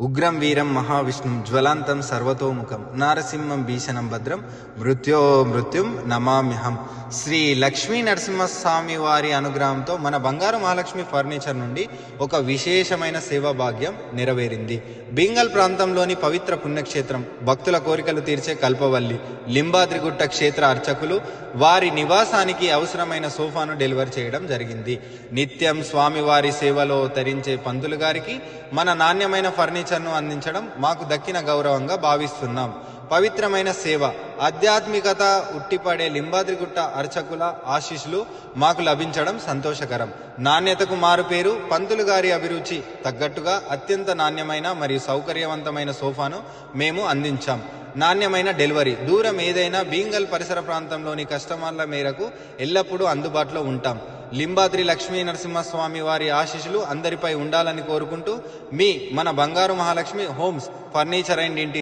ఉగ్రం వీరం మహావిష్ణుం జ్వలాంతం సర్వతోముఖం నారసింహం భీషణం భద్రం మృత్యుం నమామ్యహం. శ్రీ లక్ష్మీ నరసింహస్వామి వారి అనుగ్రహంతో మన బంగారు మహాలక్ష్మి ఫర్నిచర్ నుండి ఒక విశేషమైన సేవా భాగ్యం నెరవేరింది. బీంగల్ ప్రాంతంలోని పవిత్ర పుణ్యక్షేత్రం, భక్తుల కోరికలు తీర్చే కల్పవల్లి లింబాద్రిగుట్ట క్షేత్ర అర్చకులు వారి నివాసానికి అవసరమైన సోఫాను డెలివరీ చేయడం జరిగింది. నిత్యం స్వామివారి సేవలో తరించే పంతులు గారికి మన నాణ్యమైన ఫర్నిచర్ను అందించడం మాకు దక్కిన గౌరవంగా భావిస్తున్నాం. పవిత్రమైన సేవ, ఆధ్యాత్మికత ఉట్టిపడే లింబాద్రిగుట్ట అర్చకుల ఆశీస్సులు మాకు లభించడం సంతోషకరం. నాణ్యతకు మారుపేరు పంతులు గారి అభిరుచి తగ్గట్టుగా అత్యంత నాణ్యమైన మరియు సౌకర్యవంతమైన సోఫాను మేము అందించాం. నాణ్యమైన డెలివరీ, దూరం ఏదైనా బీంగల్ పరిసర ప్రాంతంలోని కస్టమర్ల మేరకు ఎల్లప్పుడూ అందుబాటులో ఉంటాం. లింబాద్రి లక్ష్మీ నరసింహస్వామి వారి ఆశీస్సులు అందరిపై ఉండాలని కోరుకుంటూ మన బంగారు Mahalakshmi homes furniture and interior